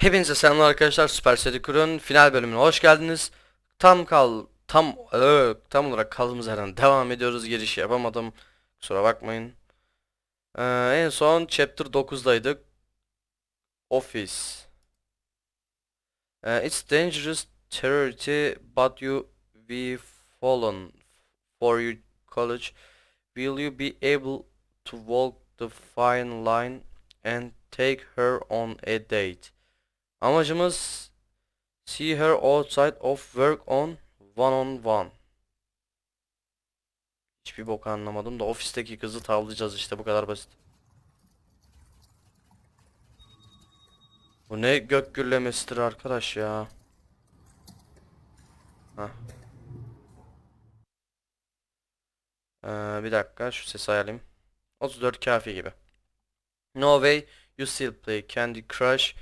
Hepinize selamlar arkadaşlar. Super Seducer'ın final bölümüne hoş geldiniz. Tam olarak kaldığımız yerden devam ediyoruz. Giriş yapamadım. Kusura bakmayın. En son chapter 9'daydık. Office. It's dangerous territory, but we fallen for your college. Will you be able to walk the fine line and take her on a date? Amacımız see her outside of work on one. Hiçbir bok anlamadım da ofisteki kızı tavlayacağız işte, bu kadar basit. Bu ne gök gürlemesidir arkadaş ya. Hah. Bir dakika şu sesi ayarlayayım. 34 kafi gibi. No way you still play Candy Crush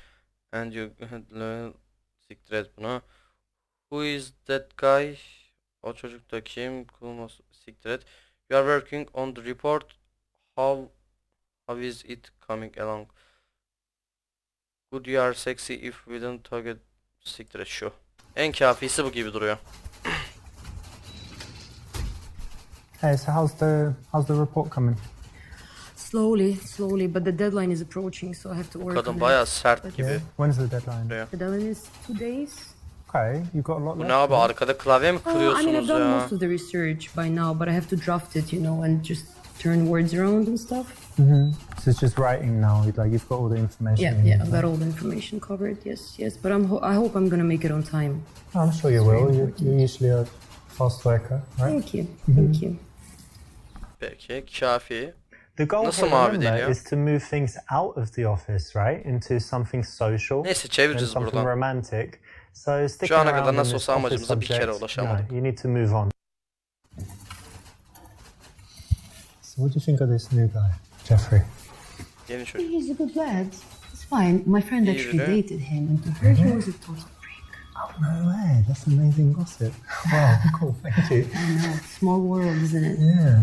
and you siktir et bunu. Who is that guy? O çocuk da kim? Siktir et. You are working on the report. How is it coming along? Good, you are sexy if we don't target. Siktir et şu. En kafisi bu gibi duruyor. Hey, so how's the report coming? Slowly, but the deadline is approaching, so I have to work on Kadın it. bayağı sert gibi. Yeah. When's the deadline? Duruyor. The deadline is 2 days. Okay, you've got a lot Bu left. ne abi, arkada klavye mi I mean, I've kırıyorsunuz done ya? most of the research by now, but I have to draft it, and just turn words around and stuff. So it's just writing now. You've got all the information. Yeah, I've got all the information covered. Yes, but I hope I'm gonna make it on time. I'm sure you will. You're usually a fast worker, right? Thank you. Peki kafi. The goal Nasıl here, mavi remember, değil ya? is to move things out of the office, right, into something social Neyse and çeviririz something buradan. romantic. So sticking Şu ana kadar around in nasıl this olsa office amacımıza bir kere subject, ulaşamadık. you need to move on. So what do you think of this new guy, Jeffrey? Yeni çocuk. He's a good lad. It's fine. My friend actually biri. dated him, and to her he was a total prick. Oh, no way. That's amazing gossip. Wow, cool. Thank you. I know, small world, isn't it? Yeah.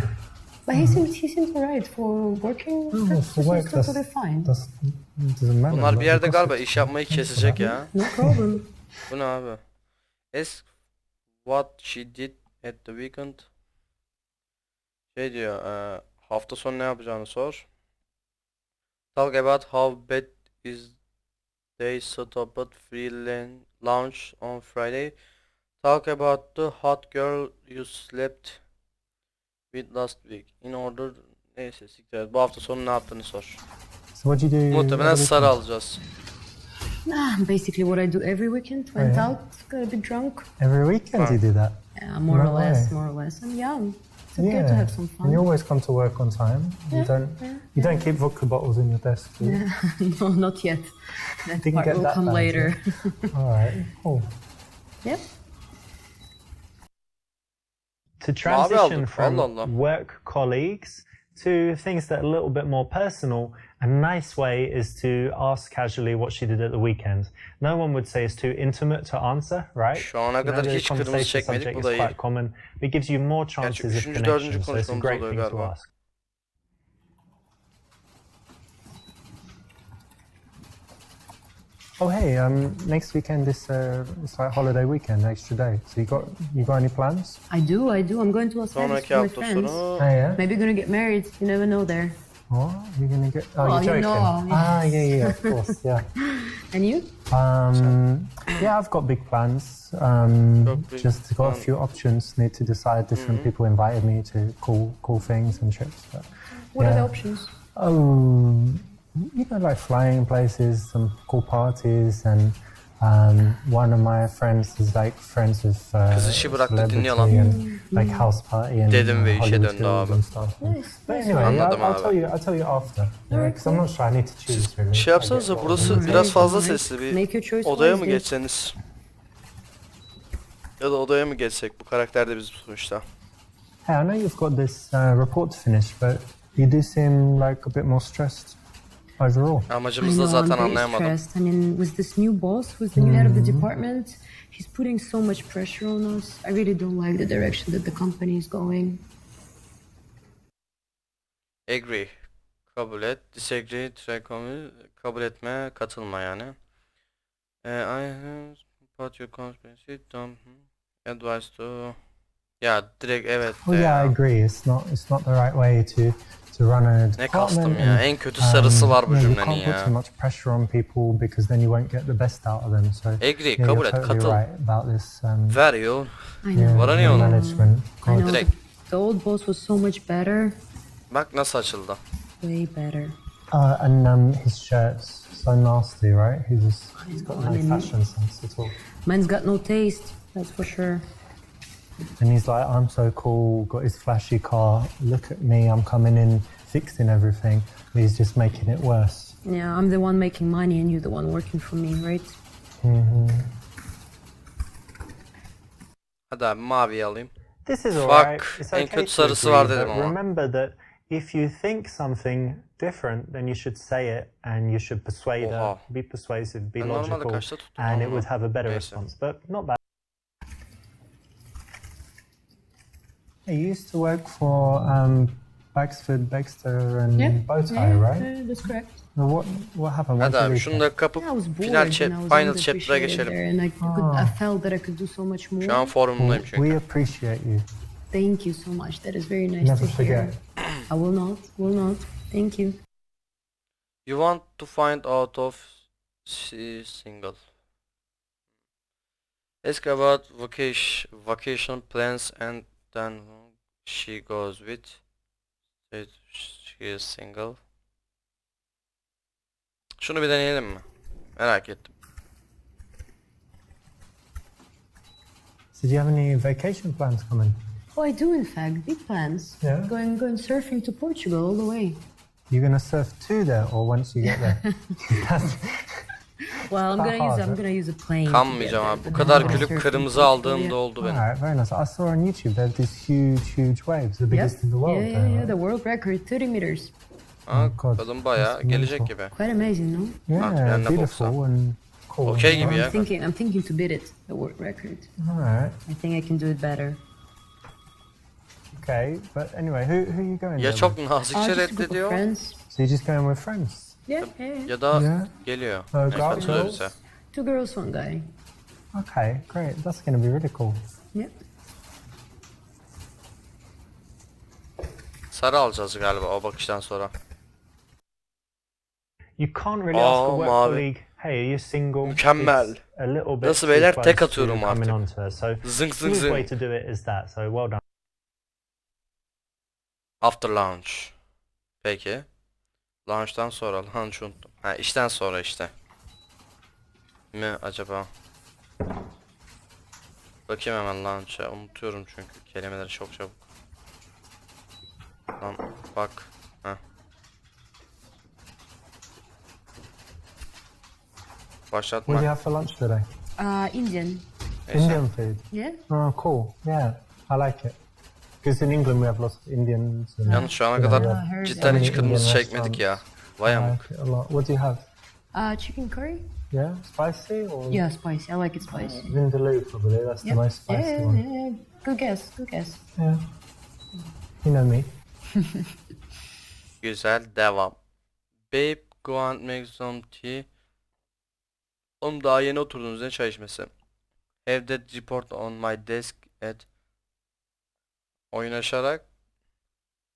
But he seems alright for working. For work, totally fine. Doesn't matter. Bunlar bir yerde Gossip. galiba iş yapmayı kesecek ya. No problem. Bu ne abi? Ask what she did at the weekend. Şey diyor, hafta sonu ne yapacağını sor. Talk about how bad is they stopped free lunch on Friday. Talk about the hot girl you slept with last week. In order, neyse siktir et. Bu hafta sonu ne yaptığını sor. So what do you do? Muhtemelen sarı alacağız. Basically what I do every weekend. Went out, got a bit drunk. Every weekend you do that? Yeah, more No or less. way. I'm young. It's okay to have some fun. And you always come to work on time. You don't keep vodka bottles in your desk, do you? No, not yet. That Didn't part get will that come bad, later. All right. Cool. Yep. To transition aldık, from Allah Allah. work colleagues to things that are a little bit more personal, a nice way is to ask casually what she did at the weekend. No one would say it's too intimate to answer, right? Şu ana kadar the hiç kırmızı conversation çekmedik, subject bu is da iyi. quite common, but it gives you more chances of üçüncü, dördüncü connection, so it's a konuşmamız great oluyor thing to galiba. ask. Oh hey, next weekend is it's like holiday weekend, extra day. So you got any plans? I do. I'm going to Las Vegas Sonraki with my hafta friends. sonu Oh yeah. Maybe gonna get married. You never know there. What? You're gonna get? Oh, Well, you're you joking. know, Ah, yeah, of course, yeah. And you? Yeah, I've got big plans. big Just got a few options. Need to decide. Different people invited me to cool things and trips. But, What are the yeah. options? Oh, like flying places, some cool parties, and one of my friends is like friends with Kız işi bıraktı, celebrity dinliyor lan. and like house party and Dedim ve işe Hollywood döndü Hills abi. and stuff. Nice. But anyway, Anladım I'll abi. tell you after. Because I'm not sure. I need to choose really. Şey yapsanız da burası biraz fazla sesli, bir Make your choice odaya mı wisely. geçseniz? Ya da odaya mı geçsek, bu karakter de biz sonuçta. Hey, I know you've got this report to finish, but you do seem like a bit more stressed overall. I Amacımızı da know, I'm zaten very anlayamadım. stressed. I mean, with this new boss, who's the new head of the department, he's putting so much pressure on us. I really don't like the direction that the company is going. Agree. Kabul et. Disagree. Kabul etme. Katılma yani. I put your conspiracy advice to. Ya direkt evet Well, de yeah, I ya. agree. It's not the right way to run a Ne kastım department. ya. And, En kötü sarısı var bu you cümlenin can't put ya. too much pressure on people because then you won't get the best out of them. So Agree, yeah, kabul you're et, totally katıl. right about this. Ver yo. I know. Varanıyor. Management. I know. Direkt. The old boss was so much better. Bak nasıl açıldı. Way better. And his shirts so nasty, right? He's got no I mean- fashion sense at all. Mine's got no taste, that's for sure. And he's like, I'm so cool, got his flashy car. Look at me, I'm coming in, fixing everything. But he's just making it worse. Yeah, I'm the one making money and you're the one working for me, right? Hadi abi maviyi alayım. This is Fuck, alright. It's en okay kötü to sarısı agree, var dedim but ama. remember that if you think something different, then you should say it and you should persuade her, Oha. be persuasive, be Ben normalde logical, kaçta tuttum and it ama. would have a better Neyse. response. But not bad. I used to work for Baxford, Baxter, and Bowtie, right? That's correct. Now what happened? Why Hadi did you abi leave şunu there? da kapıp Yeah, I was bored final, and I was final chapter'a underappreciated geçelim. there, and I felt that I could do so much more. Şu an forumdayım çünkü. We appreciate you. Thank you so much. That is very nice Never to hear. forget. I will not. Thank you. You want to find out of single. Ask about vacation plans and then she goes with she is single. Şunu bir deneyelim mi? Merak ettim. So do you have any vacation plans coming? Oh, I do in fact. Big plans. Yeah. Going surfing to Portugal all the way. You're gonna surf to there or once you get there? Well, I'm Quite hard, gonna use a plane. to get Kanmayacağım there, abi. Bu but kadar then gülüp surfing kırmızı Portugal, aldığım yeah. da oldu benim. Alright, very nice. I saw on YouTube there's these huge waves, the Yep. biggest in the world. Yeah, there, yeah, right? the world record, 30 meters. Ha, Oh God, kadın bayağı that's gelecek mental. gibi. Quite amazing, no? Yeah, ben de beautiful boksa. and cool. Okey gibi ya. I'm thinking to beat it, the world record. Alright, I think I can do it better. okay. But anyway, who are you going Ya there çok with? nazikçe Just a group of reddediyor friends. So you're just going with friends? Yeah, yeah. ya da Yeah. geliyor. Oh, Ne girls? katılırsa. 2 girls, 1 guy. Okay, great. That's gonna be really cool. Yeah. Sarı alacağız galiba o bakıştan sonra. You can't really ask a Oh, work mavi. colleague, hey, are you single? Mükemmel. It's a little bit Nasıl too beyler? close Tek to atıyorum coming artık. onto her. So Zınk zınk smooth way zınk. to do it is that. So well done. After lunch. Peki. Lunch'tan sonra. Lunch unuttum. Ha işten sonra işte. Mi acaba? Bakayım hemen lunch'a. Unutuyorum çünkü kelimeleri çok çabuk. Lan bak. Heh. What do you Başlatmak. have for lunch today? Indian. Neyse. Indian food. Yeah. Oh, cool. Yeah, I like it. Because in England we have lots of Indians. And Yalnız şu ana Yeah, kadar yeah. heard cidden hiç Indian kırmızı restaurants. çekmedik ya. Vay I amık. like it a lot. What do you have? Chicken curry? Yeah, spicy or Yeah, spicy. I like it spicy. vindaloo probably. That's the Yep. most spicy Yeah, one. yeah. Good guess. Good guess. Yeah. You know me. Güzel devam. Babe go and make some tea. Oğlum daha yeni oturdunuz ne çay içmesi. Have that report on my desk at oyun açarak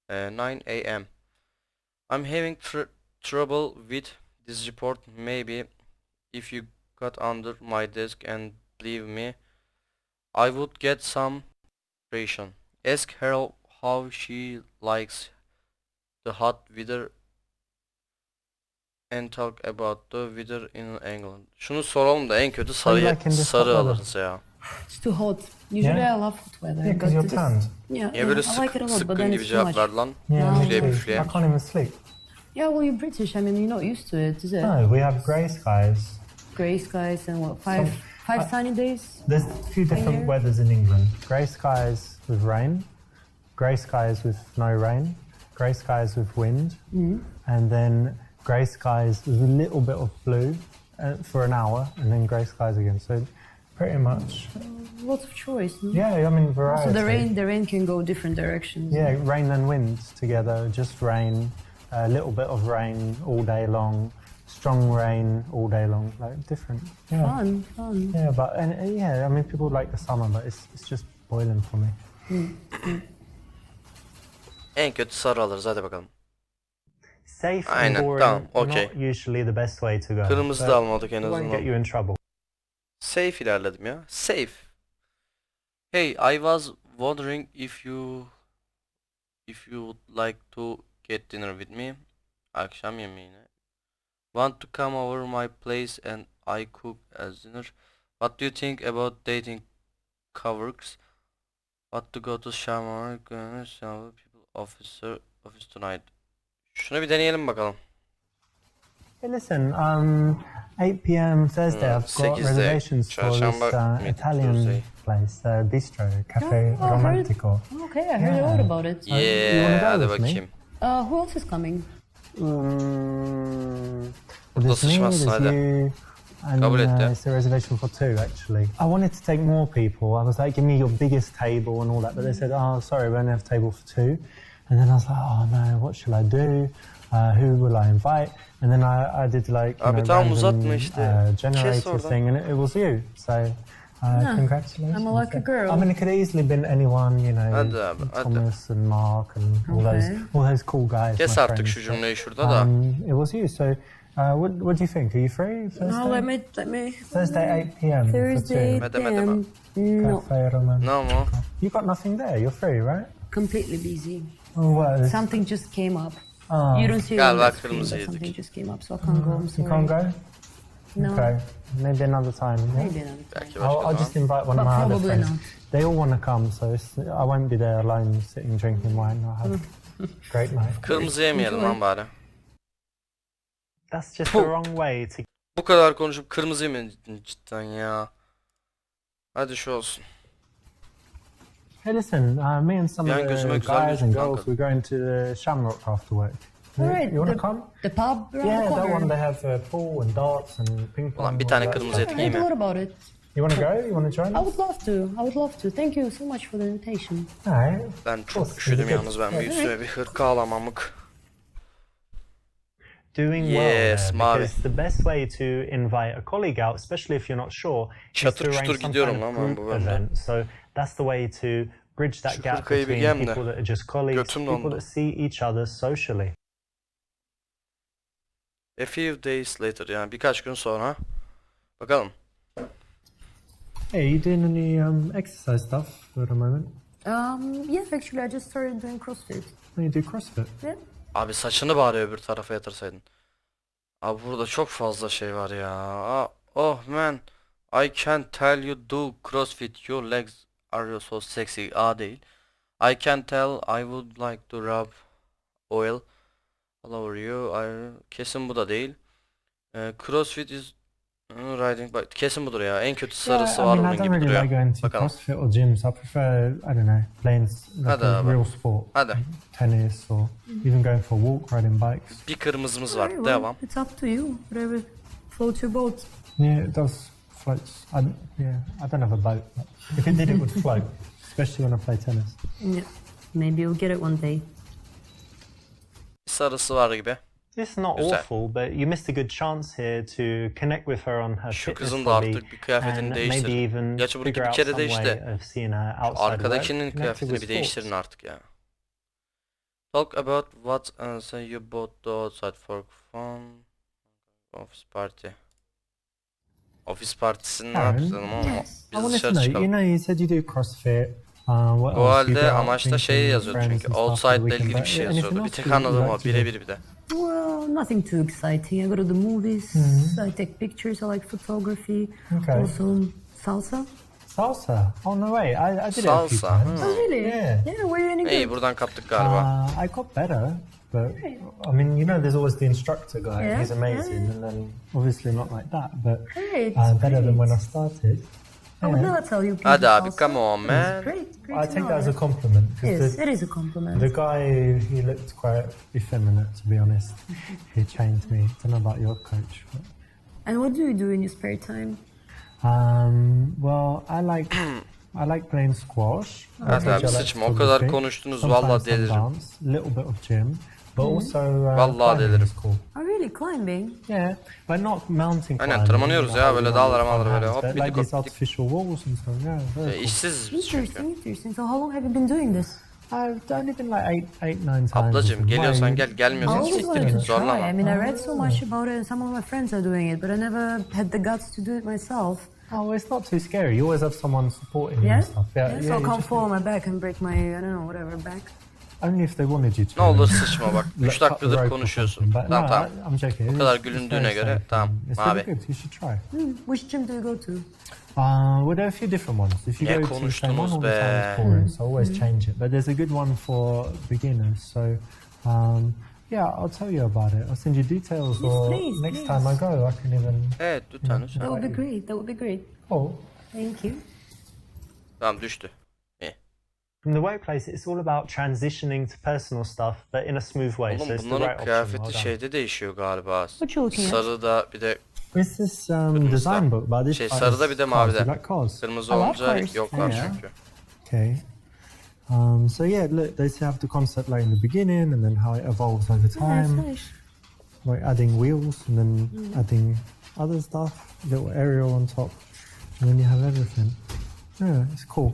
9 a.m. I'm having trouble with this report. Maybe if you got under my desk and believe me, I would get some inspiration. Ask her how she likes the hot weather and talk about the weather in England. Şunu soralım da en kötü sarı like in this hot sarı weather? alırız ya. It's too hot. Usually Yeah. I love hot weather. Yeah, because but you're this- tanned. Yeah, Niye böyle I like it a lot, but sıkkın then gibi it's too cevap much. ver lan? Yeah, me Üfleye too. üfleye. I can't even sleep. Yeah, well, you're British. I mean, you're not used to it, is it? No, we have grey skies. Grey skies and what? Five sunny days? There's a few different year? weathers in England. Grey skies with rain, grey skies with no rain, grey skies with wind, and then grey skies with a little bit of blue for an hour, and then grey skies again. So pretty much, Lots of choice. No? yeah, I mean variety. So the rain can go different directions. Yeah, rain and wind together, just rain, a little bit of rain all day long, strong rain all day long, like different. Yeah. Fun. Yeah, but yeah, I mean, people like the summer, but it's just boiling for me. En kötü sarı alırız, hadi bakalım. Safe Aynen, and boring, tamam, okey. not usually the best way to go. Kırmızı but da almadık en it won't get you azından. in trouble. Safe ilerledim ya. Safe. Hey, I was wondering if you would like to get dinner with me. Akşam yemeğine. Want to come over my place and I cook as dinner. What do you think about dating coworkers? What to go to shower, people office tonight. Şunu bir deneyelim bakalım. Hey, listen, 8 p.m. Thursday, I've got 8'de reservations for this çarşamba, Italian Tuesday. place, bistro, Cafe Oh, Romantico. Okay, I heard all about it. you wanna Yeah, go hadi with me? bakayım. Who else is coming? There's me, sıçmazsın, there's hadi. you, and Kabul et ya. it's a reservation for 2 actually. I wanted to take more people. I was like, give me your biggest table and all that, but they said, oh, sorry, we only have a table for 2. And then I was like, oh no, what should I do? Who will I invite? And then I did like Abi tamam, uzatma işte. Kes generator oradan. thing, and it was you. So congratulations. I'm a lucky girl. I mean, it could have easily been anyone, you know, Hadi abi, hadi. Thomas and Mark and Okay. all those cool guys. Kes my artık friends. şu cümleyi şurada da. It was you. So what do you think? Are you free Thursday? No, let me. Thursday 8 p.m. Thursday, Madam, damn. No, Cafe Romantico. Ne ama? You got nothing there. You're free, right? completely busy. Oh, what? Something just came up. Oh, You don't see it Galiba on that screen, kırmızı but yedik. something just came up, so I can't go. I'm you sorry. can't go? No, Okay, maybe another time. Yeah? maybe another time. Belki başka I'll just zaman. invite one of But my other probably friends. not. They all want to come, so I won't be there alone sitting drinking wine. I'll have a great night. Kırmızı yemeyelim lan bari. That's just the wrong way to. Bu kadar konuşup kırmızı yemedin cidden ya. Hadi şu olsun. Hey, listen, me and some Yani of gözüme the güzel guys and gözüküyor girls, we're going to the Shamrock after work. Alright, You want to come? the pub around Yeah, the that corner. one they have pool and darts and ping pong. Ulan bir all tane that kırmızı stuff. et I heard a yeme. lot about it. You want to go? You want to join I us? would love to. I would love to. Thank you so much for the invitation. Alright. Ben çok üşüdüm yalnız, ben bir üstüme bir hırka alamamık. Doing well Yes, there, mavi. because the best way to invite a colleague out, especially if you're not sure, is to Çatır arrange çutur some gidiyorum kind of lan ben group bu bölümde. event. So that's the way to bridge that Şu gap hırkayı bir between giyeyim de. people that are just colleagues, Götüm people dondu. that see each other socially. A few days later, yani birkaç gün sonra. Bakalım. Hey, you doing any exercise stuff for the moment? Yeah, actually, I just started doing CrossFit. Oh, you do CrossFit? Yeah. Abi saçını bari öbür tarafa yatırsaydın. Abi burada çok fazla şey var ya. Oh man. I can tell you do CrossFit. Your legs are so sexy. Değil. I can tell I would like to rub oil all over you. Kesin bu da değil. CrossFit is riding bike. Kesin budur ya. En kötü sarısı var I bunun don't gibi really duruyor. like going to Bakalım. CrossFit or gyms. I prefer, I don't know, playing like Hadi a abi. real sport. Hadi. Tennis or even going for a walk, riding bikes. Bir kırmızımız var. Alright, well, Devam. it's up to you. Whatever floats your boat. Yeah, it does floats. I don't have a boat. But if it did, it would float, especially when I play tennis. Yeah. Maybe you'll get it one day. Bir sarısı var gibi. It's not Güzel. awful, but you missed a good chance here to connect with her on her Şu fitness kızın da hobby, artık bir kıyafetini and değiştir. maybe even Gerçi bununki figure bir out kere some değişti. way of seeing her outside work, Arkadakinin connected kıyafetini with bir sports. değiştirin artık ya. Talk about what you bought the outside for fun. Office party. Ofis partisini ne Aaron, yapalım ama I biz wanted to dışarı know, you çıkalım. know, you said you do CrossFit. What Bu else? You go halde out amaçta drinking şey with yazıyordu friends çünkü. and stuff for the Outside ile weekend, ilgili bir but şey anything yazıyordu. Bir else tek you anladım like o to do? birebir bir de. Well, nothing too exciting. I go to the movies. I take pictures. I like photography. Okay. Also, salsa. Salsa? Oh, no way. I did it a few Salsa. times. Oh, really? Yeah. Yeah, were you any good? İyi, buradan kaptık galiba. I got better, but I mean, you know, there's always the instructor guy. Yeah, He's amazing, and then obviously not like that, but Great, better than great. when I started. I would never tell you. Hadi people abi, salsa. come on man. Great, great. I to take know that as a that. compliment. 'Cause Yes, the, it is a compliment. the guy, he looked quite effeminate, to be honest. He trained me. Don't know about your coach. But, And what do you do in your spare time? well, I like playing squash. Hadi I abi, like sıçma. O kadar photography. konuştunuz, Sometimes vallahi some deliririm. dance, little bit of gym, but also Vallahi climbing deliririm. is cool. Oh, really? really climbing? Yeah, but not mountain Aynen, climbing. tırmanıyoruz ya, böyle dağlara mağlara mağlara böyle hop but bir like these dik. artificial walls and stuff. Yeah, very cool. İşsiziz biz çünkü. Interesting. So how long have you been doing this? I've only been like eight, 9 times. Ablacım geliyorsan gel, I gelmiyorsan always siktir wanted git, to try. zorlama. I mean, I read so much about it, and some of my friends are doing it, but I never had the guts to do it myself. Oh, it's not too scary. You always have someone supporting you Yeah? and stuff. Yeah, So I you can't just- fall on my back and break my, I don't know, whatever back. Only if they wanted you to. Ne olur sıçma bak. Like, 3 cut the dakikadır rope or konuşuyorsun. something. But Tamam no, tamam. I'm joking. Bu kadar It's gülündüğüne very göre safe. tamam. It's Abi. really good. You should try. Which gym do you go to? Well, there are a few different ones. If you Ne go to the same one, konuştunuz all the time it's be? boring, so always change it. But there's a good one for beginners. So, yeah, I'll tell you about it. I'll send you details, Yes, or please, next please. time I go, I can even. Evet lütfen lütfen. That would be great. That would be great. Oh, Thank you. Tamam düştü. İyi. from the workplace, it's all about transitioning to personal stuff, but in a smooth way. So Oğlum it's the bunların right option. kıyafeti Well done. şeyde değişiyor galiba. What you looking at? Sarıda bir de It's this Kırmızıda. design book, but this Şey, part sarıda is bir de cars. mavide. You like cars? kırmızı I love olunca cars. yok var Yeah. çünkü. Okay. So yeah, look, they have the concept like in the beginning, and then how it evolves over time. Nice. Like adding wheels and then adding other stuff, little aerial on top, and then you have everything. Yeah, it's cool.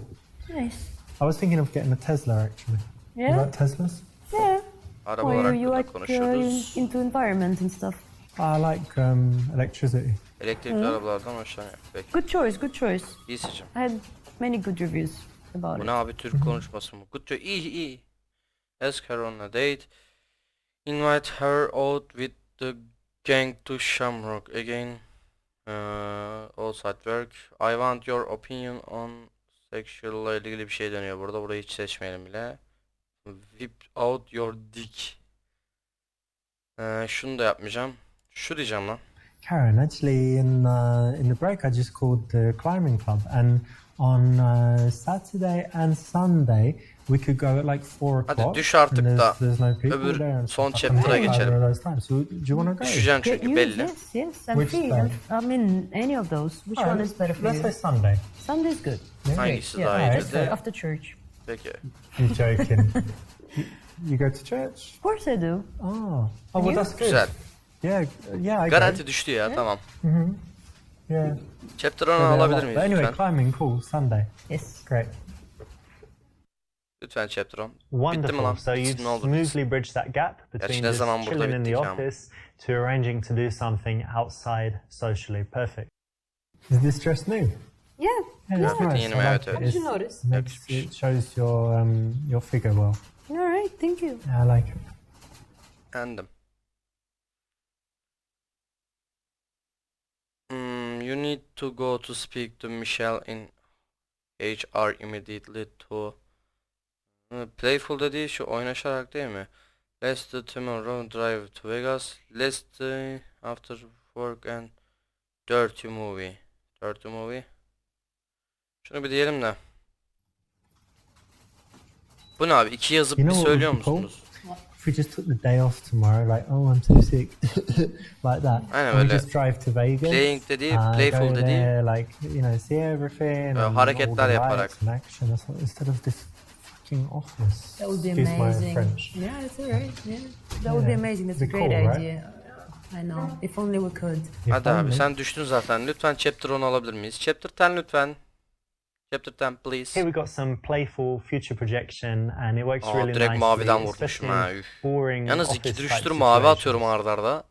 Nice. I was thinking of getting a Tesla actually. You Yeah? like Teslas? Yeah. Araba Well, olarak you da like konuşuyoruz. into environment and stuff. I like electricity. Elektrikli arabalardan hoşlanıyorum. Peki. Good choice. Good choice. İyisicim. I had many good reviews about Bu it. ne abi, Türk konuşması mı? Good job. İyi. Ask her on a date. Invite her out with the gang to Shamrock again. Outside work. I want your opinion on sexual ile ilgili bir şey dönüyor burada. Burayı hiç seçmeyelim bile. Whip out your dick. Şunu da yapmayacağım. Şu diyeceğim lan. Karen, actually, in the break, I just called the climbing club, and on Saturday and Sunday, we could go at like 4 Hadi o'clock. düş artık and da there's no people öbür there and son stuff. I can chapter'a do either geçelim. of those times. So, do you want to go? Düşeceğim çünkü You- belli. Yes, I'm Which free. day? I mean, any of those. Which All one right, is better for let's say you? Sunday. Sunday's good. Yeah? Hangisi Yeah, daha alright, iyidir de? after church. Peki. You're joking. You go to church? Of course I do. Oh, well, that's good. Güzel. Yeah, I Garanti düştü ya, tamam. go. Yeah. Chapter So 10'ı they're alabilir like- miyiz But anyway, lütfen? climbing, cool. Sunday, Yes. great. Lütfen chapter 10. Bitti mi Wonderful. lan? So you Bitsin, ne olur. smoothly bridge that gap between ne just zaman burada chilling in the bittik ama. office to arranging to do something outside socially. Perfect. Is this dress new? Yeah. Yeah, it's Kıyafetin nice. yeni I mi? like Evet, it. evet. Did you It's- notice? It shows your figure well. All right, thank you. Yeah, I like it. Beğendim. You need to go to speak to Michelle in HR immediately to playful dediği şu oynaşarak değil mi? Let's do tomorrow drive to Vegas. Let's do after work and dirty movie. Dirty movie. Şunu bir diyelim de. Bu ne abi? İki yazıp You bir know what söylüyor would be cool? musunuz? If we just took the day off tomorrow, like, oh, I'm too sick, like that. Aynen And we öyle. just drive to Vegas. Playing dediği, go playful dediği. there, like, you know, see everything. and hareketler all the yaparak. lights and action or something, instead of this fucking office. That would be Excuse amazing. my French. Yeah, it's all right. Yeah, that would be Yeah. amazing. That's a Be great cool, right? idea. I know. If only we could. You Hadi phone abi me. sen düştün zaten. Lütfen chapter 10 alabilir miyiz? Chapter 10 lütfen. Chapter 10 please. Here we got some playful future projection, and it works really Direkt nicely. maviden vurmuşum especially ha. in Üf. boring Yalnız office ikidir type üçtür mavi atıyorum situations. arda arda. I'm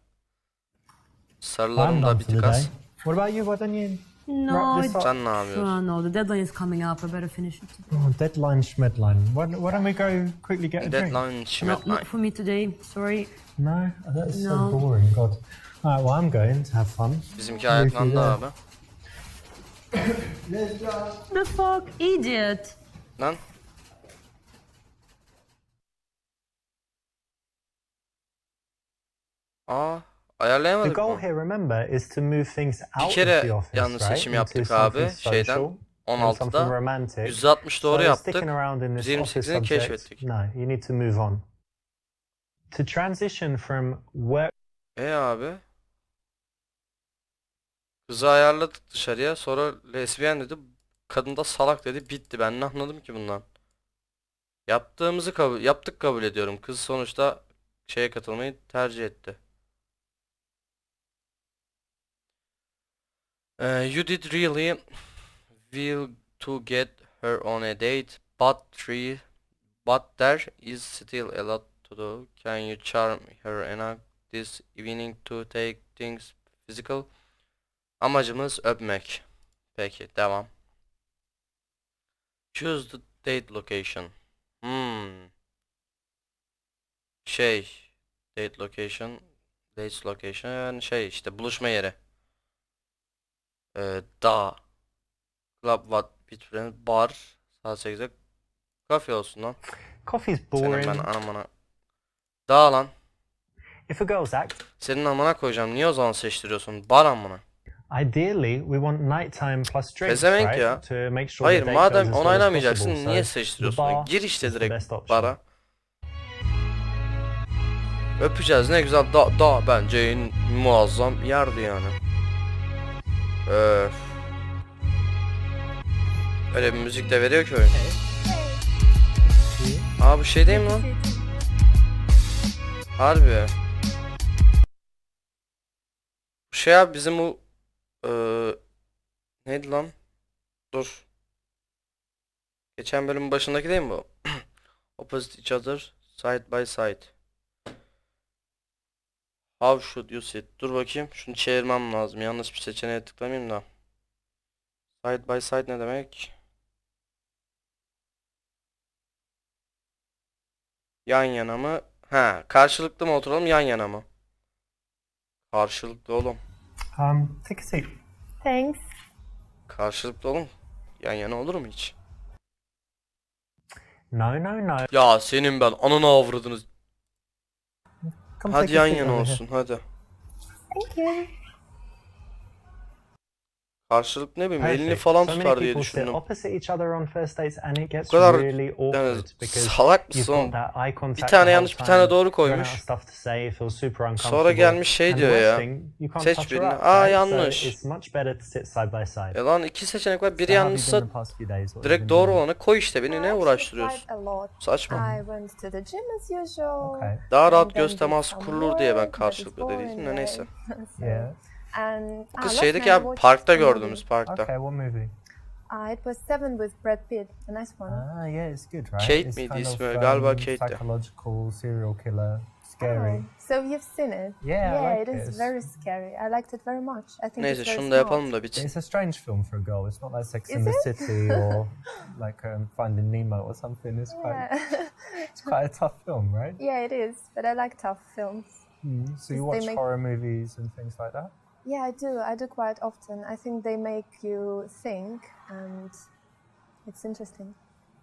Sarılarım da done bir for the tık day. az. What about you? Why don't you No, wrap this up? Sen ne yapıyorsun? no, the deadline is coming up. I better finish it. Oh, deadline, schmedline. Why don't we go quickly get a drink? Deadline No, şimet not for me today. Sorry. No, that's so No. boring. God. All right, well, I'm going to have fun. Bizimki ayaklandı abi. The fuck, idiot. Lan. Aa, The ayarlayamadık goal mı? here, remember, is to move things out of kere the office, yanlış right? seçim into yaptık something abi, şeyden, social and something 16'da. romantic. %60 doğru So yaptık. sticking around in this office 28'ini subject, keşfettik. no, you need to move on. To transition from work Abi. Kızı ayarladık dışarıya. Sonra lezbiyen dedi. Kadın da salak dedi. Bitti. Ben ne anladım ki bundan? Yaptık kabul ediyorum. Kız sonuçta şeye katılmayı tercih etti. You did really will to get her on a date, but there is still a lot to do. Can you charm her enough this evening to take things physical? Amacımız öpmek. Peki, devam. Choose the date location. Şey, date location, dates location yani şey işte buluşma yeri. Dağ, club, what, between, bar, saat 8'de kafe olsun lan. Coffee's Senin boring. ben anamana. Dağ lan. If a girl's act, Senin amına koyacağım. Niye o zaman seçtiriyorsun? Bar amına. ideally we want nighttime plus drinks, Pezevenk right? ya. To make sure Hayır, the date goes madem as well as onaylamayacaksın possible. niye So seçtiriyorsun? the bar Gir işte is the direkt best option. bara. Öpeceğiz, ne güzel. Da bence muazzam yerdi yani. Öf. Öyle bir müzik de veriyor ki oyun. Aa, bu şey değil mi lan? Harbi. Bu şey abi, bizim bu neydi lan? Dur. Geçen bölümün başındaki değil mi bu? Opposite each other, side by side. How should you sit? Dur bakayım. Şunu çevirmem lazım. Yanlış bir seçeneğe tıklamayayım da. Side by side ne demek? Yan yana mı? Ha, karşılıklı mı oturalım, yan yana mı? Karşılıklı oğlum. Take a seat. Thanks. Karşılıklı oğlum. Yan yana olur mu hiç? No. Ya senin ben ananı avradınız. Come Hadi take a yan seat yana over olsun hadi. Thank you. Karşılık ne bileyim, Perfect. elini falan So many tutar diye people sit düşündüm. opposite each other on first dates and it gets Bu kadar really yani awkward because salak mısın you've oğlum? got that eye contact Bir tane the yanlış whole bir tane time, doğru you run out of koymuş. stuff to say, you feel super uncomfortable. Sonra gelmiş şey And diyor the worst ya. thing, you can't Seç touch her birini. up, Aa, right? yanlış. So it's much better to sit side by side. Lan iki seçenek var. Biri So how have you been yanlışsa the past few days? What have you direkt been doğru doing? olanı koy işte. Beni ne I uğraştırıyorsun? tried a lot. Saçma. I went to the gym as usual. Okay. Daha and rahat then göz did teması some kurulur diye ben work, but it's karşılıklı boring, dediydim de neyse. right? So- Yeah. And Bu kız last şeydeki night I abi watched parkta a movie. gördüğümüz parkta. Okay, what movie? It was Seven with Brad Pitt, a nice one. Ah, yeah, it's good, right? Kate It's miydi kind ismi? of, Galiba Kate'ti. psychological, serial killer, scary. Oh, so you've seen it? Yeah, I it like is it. very scary. I liked it very much. I think Neyse it's very şunu da yapalım smart. da bitsin. It's a strange film for a girl. It's not like Sex Is and the it? City or like Finding Nemo or something. It's Yeah. quite a tough film, right? Yeah, it is. But I like tough films. So you They watch make- horror movies and things like that? Yeah, I do. I do quite often. I think they make you think, and it's interesting.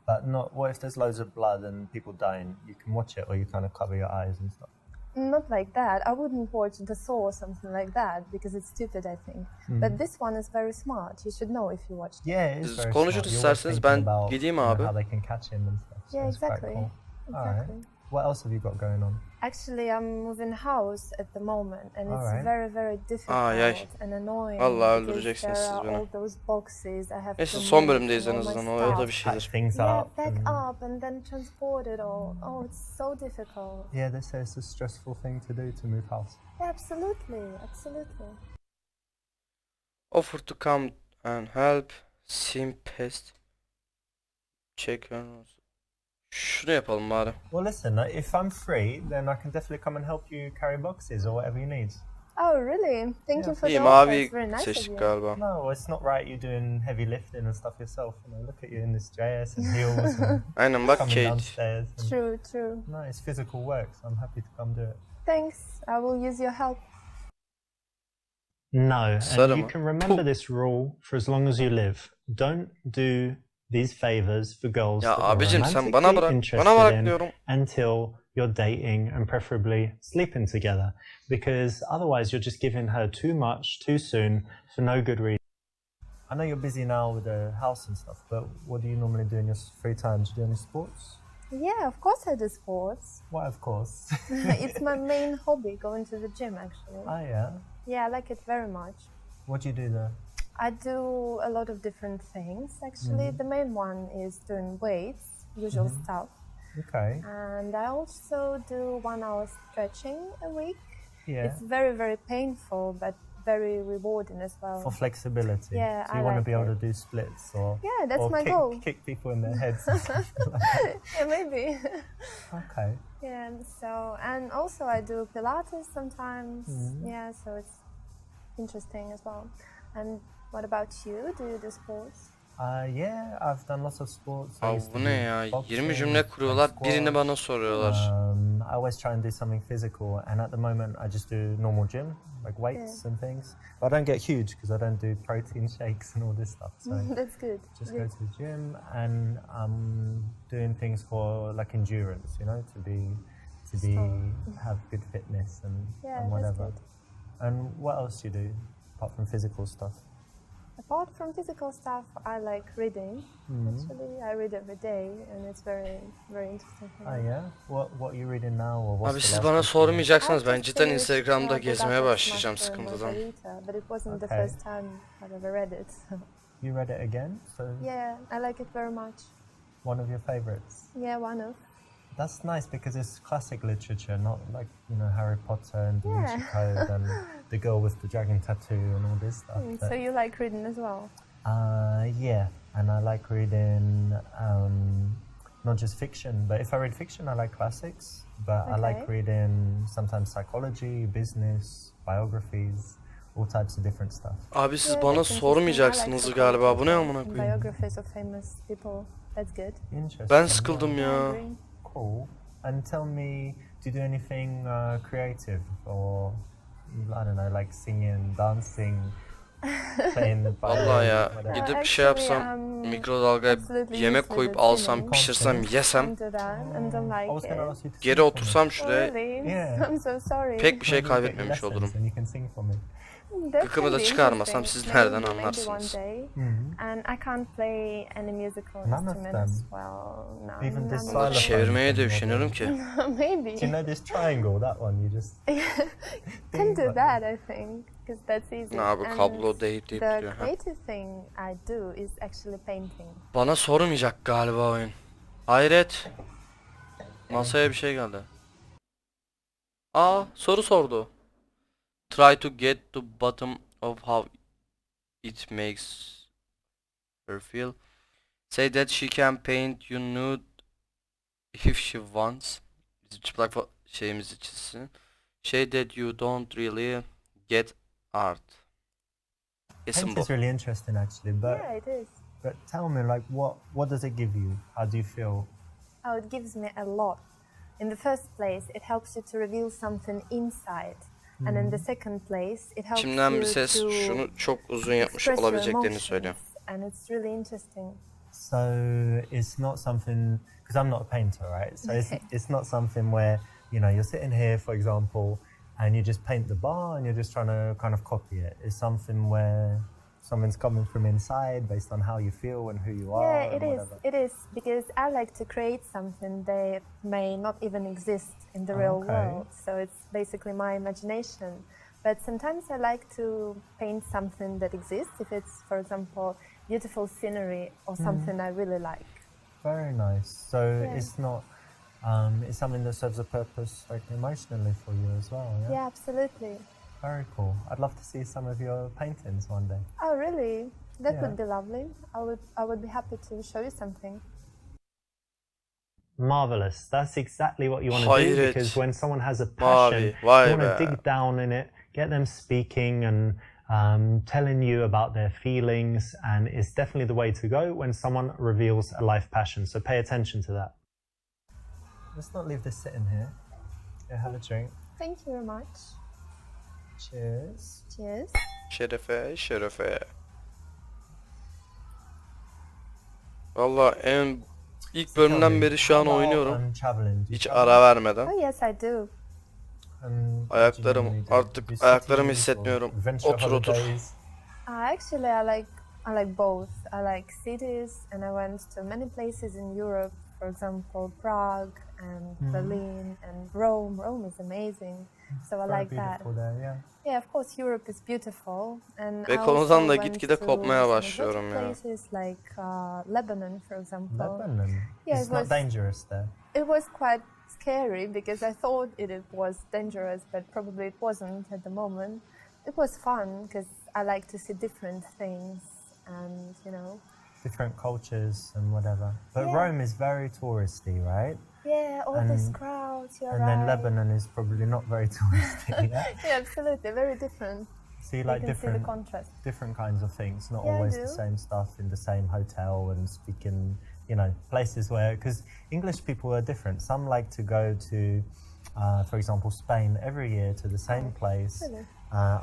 But not. What if there's loads of blood and people dying? You can watch it, or you kind of cover your eyes and stuff. Not like that. I wouldn't watch The Saw or something like that because it's stupid, I think. But this one is very smart. You should know if you watched it. Yeah, it is Biz very konuşuruz smart. You're always isterseniz, thinking ben about, gideyim you know, abi. how they can catch him and stuff. So Yeah, it's quite exactly. cool. All right. Exactly. What else have you got going on? Actually, I'm moving house at the moment, and it's Alright. very, very difficult ay. and annoying. Vallahi because öldüreceksiniz there siz are beni. all those boxes I have Neyse to son move bölümdeyiz en and all my azından. O da bir stuff. şeydir. Pack things Yeah, up. back and- up and then transport it all. Oh, it's so difficult. Yeah, they say it's a stressful thing to do to move house. Yeah, absolutely, absolutely. Offer to come and help. Sim pest. Check your... Şunu yapalım bari. Well, listen, if I'm free, then I can definitely come and help you carry boxes or whatever you need. Oh, really? Thank you for İyi, the offer. mavi It's very nice of seçtik you. galiba. No, it's not right you doing heavy lifting and stuff yourself. You know, look at you in this dress and heels and Aynen bak coming Kate. downstairs. And, True. no, it's physical work, so I'm happy to come do it. Thanks. I will use your help. No, and Sarı you mı? can remember this rule for as long as you live. Don't do these favors for girls Ya that you're abicim sen romantically bana bırak. interested Bana bırak in diyorum. until you're dating and preferably sleeping together, because otherwise you're just giving her too much too soon for no good reason. I know you're busy now with the house and stuff, but what do you normally do in your free time? Do you do any sports? Yeah, of course I do sports. Why, of course. It's my main hobby, going to the gym actually. Oh yeah. Yeah, I like it very much. What do you do there? I do a lot of different things actually. The main one is doing weights, usual stuff. Okay. And I also do 1 hour stretching a week. Yeah. It's very, very painful, but very rewarding as well. For flexibility. Yeah, so you I want like to be able it. to do splits or Yeah, that's or my goal. kick people in their heads. And stuff like that. Yeah, maybe. Okay. Yeah, so, and also I do Pilates sometimes. Yeah, so it's interesting as well. And what about you? Do you do sports? Yeah, I've done lots of sports. I Abi used to bu do ne ya? 20 boxing, cümle kuruyorlar. and Birini squash. bana soruyorlar. I always try and do something physical, and at the moment I just do normal gym, like weights and things. But I don't get huge because I don't do protein shakes and all this stuff. So That's good. just Good. go to the gym, and I'm doing things for like endurance, you know, to have good fitness and Yeah, that's whatever. good. And what else do you do apart from physical stuff? Apart from physical stuff, I like reading. Actually, I read every day, and it's very, very interesting for me. Oh yeah. What are you reading now, or what's Abi the siz last bana book you read? sormayacaksınız. Ben I just cidden finished, Instagram'da Budapest gezmeye başlayacağım Master and sıkıntıdan. Margarita, but it wasn't the Okay. first time I've ever read it. You read it again? So Yeah, I like it very much. one of your favorites. Yeah, one of. That's nice because it's classic literature, not like, you know, Harry Potter and Da Vinci Yeah. Code and the girl with the dragon tattoo and all this stuff. So But, you like reading as well? yeah, and I like reading not just fiction, but if I read fiction, I like classics. But I like Okay. reading sometimes psychology, business, biographies, all types of different stuff. Abi siz Yeah, bana that's interesting. sormayacaksınız I like galiba. Bu ne psychology amına and koyayım? biographies of famous people. That's good. Interesting. Ben sıkıldım I ya. agree. Cool. And tell me, do you do anything creative, or I don't know, like singing, dancing, playing the violin, Vallahi ya whatever? gidip Actually, şey yapsam mikrodalgaya absolutely yemek useless koyup at alsam singing. pişirsem yesem Don't do that and don't I like was gonna it. ask you to geri sing for me. otursam şuraya Really? Yeah. I'm so sorry. pek bir şey Maybe we'll get you kaybetmemiş lessons olurum. and you can sing for me. That Gıkımı can da be çıkarmasam interesting. siz nereden Maybe anlarsınız? one day. Mhm. And I can't play any musical None of instruments. them? Well, no. Even this none Valla of them. çevirmeye de Xylophone üşeniyorum model. ki. Maybe. Do you know this triangle, that one? You just Can do like that, I think, because that's easy. Ne abi And kablo deyip the duruyor. Ha. creative thing I do is actually painting. Bana sormayacak galiba oyun. Hayret. Masaya bir şey geldi. Aa soru sordu. Try to get to bottom of how it makes her feel. Say that she can paint you nude if she wants. Bizim çıplak şeyimizi çizsin. Say that you don't really get art. Kesin paint bu. is really interesting, actually. But Yeah, it is. but tell me, like, what does it give you? How do you feel? Oh, it gives me a lot. In the first place, it helps you to reveal something inside. And in the second place, it helps İçimden bir you ses to şunu çok uzun yapmış express your olabileceklerini söylüyor. emotions. And it's really interesting. So it's not something, because I'm not a painter, right? So it's not something where, you know, you're sitting here, for example, and you just paint the bar and you're just trying to kind of copy it. It's something where something's coming from inside based on how you feel and who you are. Yeah, and it is. whatever. It is because I like to create something that may not even exist in the real Okay. world. So it's basically my imagination. But sometimes I like to paint something that exists. If it's, for example, beautiful scenery or something I really like. Very nice. So Yeah. it's not, it's something that serves a purpose, like emotionally for you as well. Yeah. Yeah, absolutely. Very cool. I'd love to see some of your paintings one day. Oh, really? That Yeah. would be lovely. I would be happy to show you something. Marvelous. That's exactly what you want to do, Hayret. because when someone has a passion, Mavi, vay you want to be. dig down in it, get them speaking and telling you about their feelings, and it's definitely the way to go when someone reveals a life passion. So pay attention to that. Let's not leave this sitting here. Yeah, have a drink. Thank you very much. Cheers. Cheers. Şerefe, şerefe. Valla ilk bölümden beri şu an oynuyorum. Hiç ara vermeden. Oh, yes, I do. Ayaklarım artık ayaklarımı hissetmiyorum. Otur otur. Actually, I like both. I like cities, and I went to many places in Europe. For example, Prague and Berlin and Rome. Rome is amazing, so I like that. Yeah, of course, Europe is beautiful, and Ve I konudan also da went gitgide to kopmaya some başlıyorum exotic ya. places like Lebanon, for example. Lebanon. Yeah, It's it not was- dangerous there. It was quite scary because I thought it was dangerous, but probably it wasn't at the moment. it was fun because I like to see different things and, you know. Different cultures and whatever. But Yeah. Rome is very touristy, right? Yeah, all these crowds, you're And right. then Lebanon is probably not very touristy. Yeah? Yeah, absolutely, very different. So you You like can see the different contrast. different kinds of things, not Yeah, I always do. the same stuff in the same hotel and speaking, you know, places where, because English people are different. Some like to go to, for example, Spain every year to the same place, Really?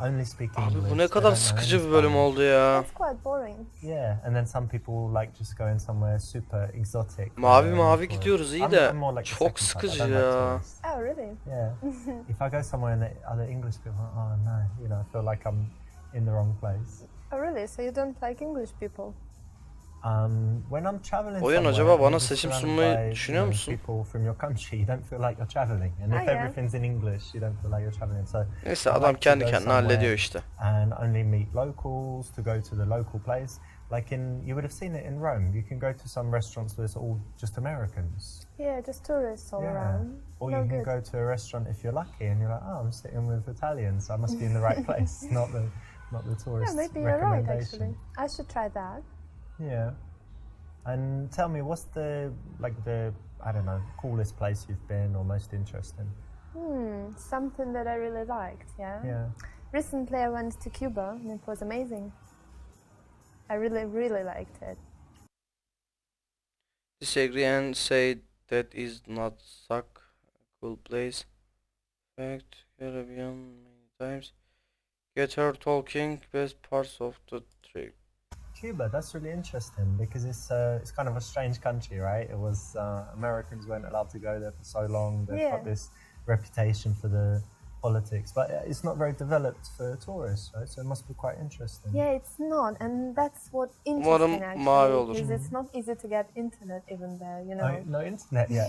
only speaking Abi English. bu ne they kadar don't know sıkıcı any bir bölüm Spanish. oldu ya. That's quite boring. Yeah, and then some people like just going somewhere super exotic. Mavi where mavi tourists- gidiyoruz iyi I'm de more like the çok second type. I sıkıcı don't like ya. tourists. Oh, really? Yeah. If I go somewhere and the other English people, oh no, you know, I feel like I'm in the wrong place. Oh, really? So you don't like English people? When I'm traveling Oyun somewhere acaba and bana you're just seçim surrounded sunmayı by, düşünüyor you know, musun? people from your country, you don't feel like you're traveling. And if yeah. everything's in English, you don't feel like you're traveling. So Neyse I adam like to kendi go kendine somewhere hallediyor işte. and only meet locals, to go to the local place. Like you would have seen it in Rome. You can go to some restaurants where it's all just Americans. Yeah, just tourists all Yeah. around. Or No you can good. go to a restaurant if you're lucky and you're like, oh, I'm sitting with Italians, I must be in the right place, not the tourist Yeah, maybe you're right, recommendation. actually. I should try that. Yeah. And tell me, what's the I don't know, coolest place you've been or most interesting? Something that I really liked, yeah? Yeah. Recently I went to Cuba and it was amazing. I really, really liked it. Disagree and say that is not suck cool place. Fact Caribbean many times. Get her talking best parts of the trip. Cuba, that's really interesting because it's kind of a strange country, right? It was Americans weren't allowed to go there for so long. They've Yeah. got this reputation for the politics, but it's not very developed for tourists, right? So it must be quite interesting. Yeah, it's not, and that's what Umarım interesting mavi actually, olur. because it's not easy to get internet even there, you know. No internet yet.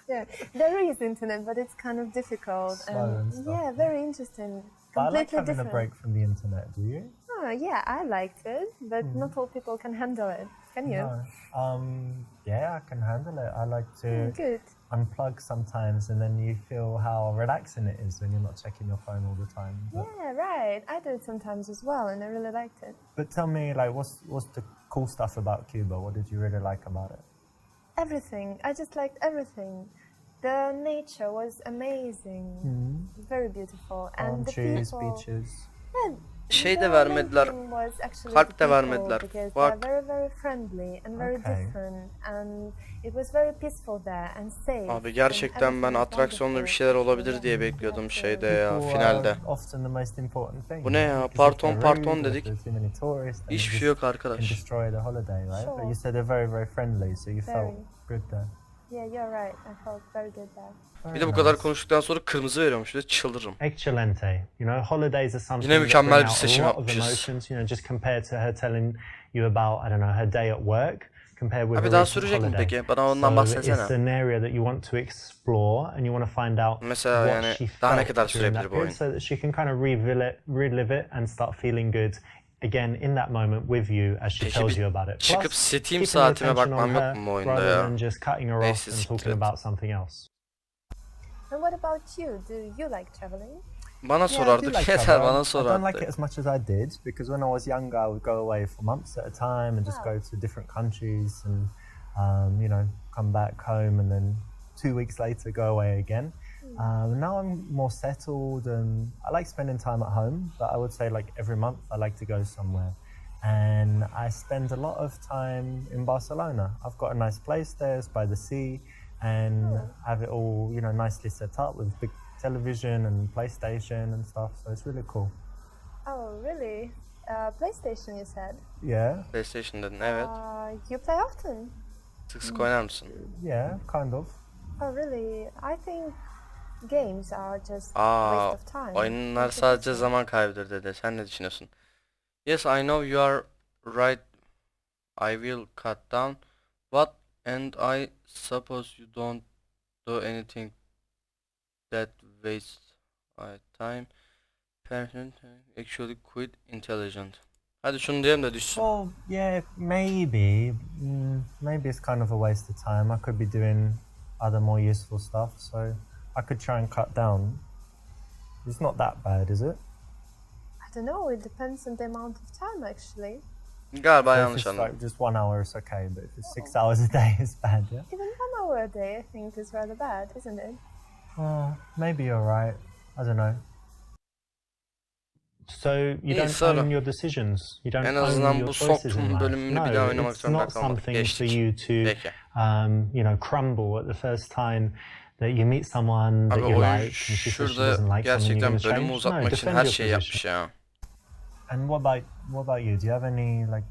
Yeah. There is internet, but it's kind of difficult. Slow and stuff. Yeah, very interesting. But I like Completely having different. a break from the internet. Do you? Oh, yeah, I liked it, but not all people can handle it. Can you? No. Yeah, I can handle it. I like to Good. unplug sometimes, and then you feel how relaxing it is when you're not checking your phone all the time. But, Yeah, right. I do it sometimes as well, and I really liked it. but tell me, like, what's the cool stuff about Cuba? What did you really like about it? Everything. I just liked everything. The nature was amazing. Very beautiful. Palm And the trees, people. beaches. Yeah, Şey the de vermediler. main thing was actually Kalp the de people, vermediler. because Bak. they're very, very friendly and very Okay. different. And it was very peaceful there and safe. Abi gerçekten ben atraksiyonda bir şeyler olabilir diye bekliyordum şeyde ya People finalde. are often the most important thing. Bu ne ya? Because Parton, if they're rude parton or if dedik. there's too many tourists, then Hiçbir it şey yok just can arkadaş. destroy the holiday, right? But Sure. you said they're very, very friendly, so you felt Very. good there. Yeah, you're right. I felt very good there. Bir de bu kadar konuştuktan sonra kırmızı veriyormuş. Bir de çıldırırım. Excelente. You know, holidays are something Yine that mükemmel bring bir out seçim a lot of yapmışız. emotions. You know, just compared to her telling you about, I don't know, her day at work, compared with Abi a daha recent sürecek mi holiday. peki? Bana ondan So bahsetsene. it's an area that you want to explore and you want to find out Mesela what yani she daha ne felt kadar during sürebilir that bu oyun? period, so that she can kind of relive it and start feeling good again in that moment with you as she Peki tells bir you about it. çıkıp Plus, Steam keeping saatime attention on bakmam yok her mu bu oyunda rather ya? than just cutting her Neyse, off and siktir talking et. about something else. And what about you? Do you like traveling? Bana sor Yeah, I do artık like yeter travel. bana sor I don't like it artık. as much as I did because when I was younger, I would go away for months at a time and just Wow. go to different countries and you know, come back home and then 2 weeks later go away again. Now I'm more settled and I like spending time at home, but I would say like every month I like to go somewhere. And I spend a lot of time in Barcelona. I've got a nice place there, it's by the sea, and have it all, you know, nicely set up with big television and PlayStation and stuff. So it's really cool. Oh, really? PlayStation, you said? Yeah, PlayStation dedin evet. You play often? Sık sık oynar mısın? yeah, kind of. Oh, really? I think games are just Aa, waste of time. oyunlar sadece zaman kaybıdır dedi. Sen ne düşünüyorsun? Yes, I know you are right. I will cut down. What? And I suppose you don't do anything that wastes my time. Person actually quite intelligent. Hadi şunu diyelim de düşsün. Well, yeah, maybe. Maybe it's kind of a waste of time. I could be doing other more useful stuff, so I could try and cut down. It's not that bad, is it? I don't know, it depends on the amount of time actually. Galiba So if yanlış it's anladım. like just 1 hour, it's okay, but if it's 6 hours a day, it's bad, yeah? Even 1 hour a day I think is rather bad, isn't it? Maybe you're right. I don't know. So you İyi, don't sarı. own your decisions. You don't En own azından your bu choices in soktum life. bölümünü No, bir daha oynamak it's zorunda not kalmadık. something for Geçtik. you to, Peki. crumble at the first time that you meet someone that Abi you oyun like. And she says she şurada doesn't like something, you're gerçekten gonna bölümü change. uzatmak No, için defend her your şeyi yapmış position. ya. And what about you? Do you have any like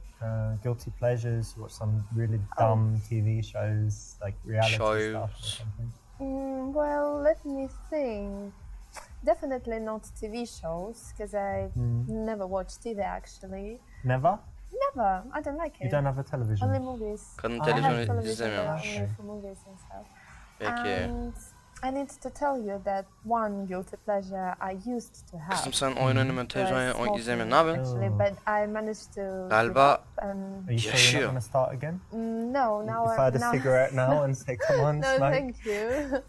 guilty pleasures? Watch some really dumb TV shows, like reality Shows. stuff or something? Well, let me think. Definitely not TV shows, because I never watch TV actually. Never? Never. I don't like You it. don't have a television? Only movies. Kadın I have televizyonu television, but izlemiyormuş. only for movies and stuff. Peki. And I need to tell you that one guilty pleasure I used to have. Kızım sen oyun oynamıyorsun, televizyon was oyun izlemiyorsun. Ne smoking, yapıyorsun? actually, but I managed to Galiba give up and Are you sure you're yaşıyor. not going to start again? no, now If I had a cigarette now and say, come on, no, smoke. thank you.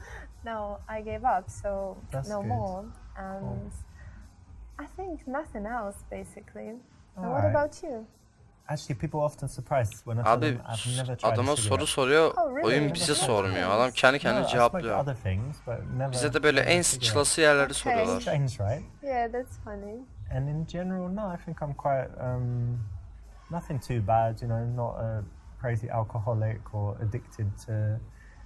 No, I gave up, so That's no good. more. And I think nothing else, basically. And what Alright. about you? Actually, people are often surprised when I tell Abi them I've never tried adama a soru cigarette. soruyor, Oh, really? oyun bize sormuyor. Adam kendi No, kendine I smoke cevaplıyor. other things, but never Bize de böyle never en a cigarette. sıçrası yerleri Okay. soruyorlar. Strange, right? Yeah, that's funny. And in general, no, I think I'm quite nothing too bad. You know, not a crazy alcoholic or addicted to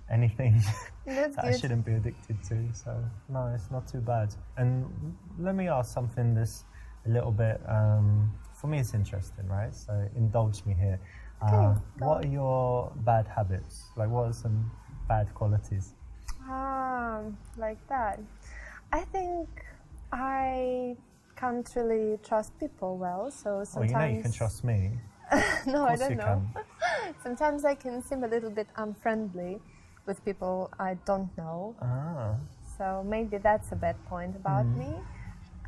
anything That's that I good. shouldn't be addicted to. So no, it's not too bad. And let me ask something that's a little bit for me. It's interesting, right? So indulge me here. Okay, go What on. are your bad habits? Like, what are some bad qualities? Like that. I think I can't really trust people well, so Well, sometimes... you know you can trust me. No, Of I course don't you know. can. Sometimes I can seem a little bit unfriendly with people I don't know. So maybe that's a bad point about me.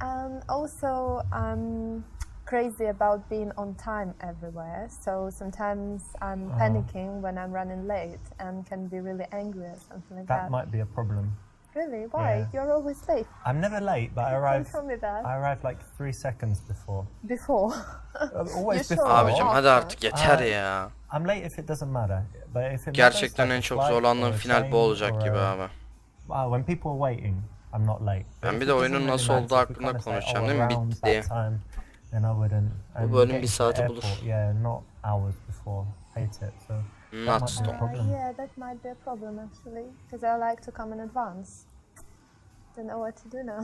And also I'm crazy about being on time everywhere. So sometimes I'm panicking when I'm running late and can be really angry or something like that. That might be a problem. Really? Why? Yeah. You're always late. I'm never late, but I Don't arrive. tell me that. I arrive like 3 seconds before. Before. Always You before. sure? Abicim hadi artık yeter ya. I'm late if it doesn't matter. But if it Gerçekten matters, en like çok a flight zorlandığım or a final train bu olacak or gibi a- abi. When people are waiting, I'm not late. But Ben if bir it de doesn't oyunun really nasıl matter, olduğu if we hakkında kinda say, konuşacağım, "Oh, değil mi? around Bitti. that time," then I wouldn't. And bölüm getting bir to the saati airport, bulur. Yeah, not hours before. Hate it. So that Not might be a stop. problem. Yeah, that might be a problem actually, because I like to come in advance. Don't know what to do now.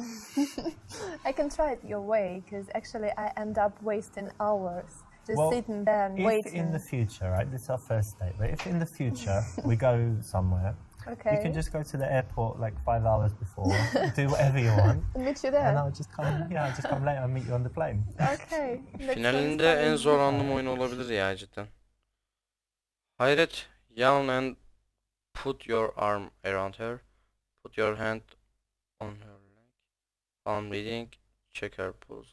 I can try it your way, because actually I end up wasting hours just Well, sitting there and If waiting. in the future, right, this is our first date, but if in the future we go somewhere, Okay. you can just go to the airport like 5 hours before, do whatever you want, meet you and there. I'll just come. Yeah, I'll just come later and meet you on the plane. Okay. that Finalinde sounds en fun. zorlandığım oyun olabilir ya cidden. Hayret, yawn and put your arm around her. Put your hand on her leg. Palm reading, check her pulse.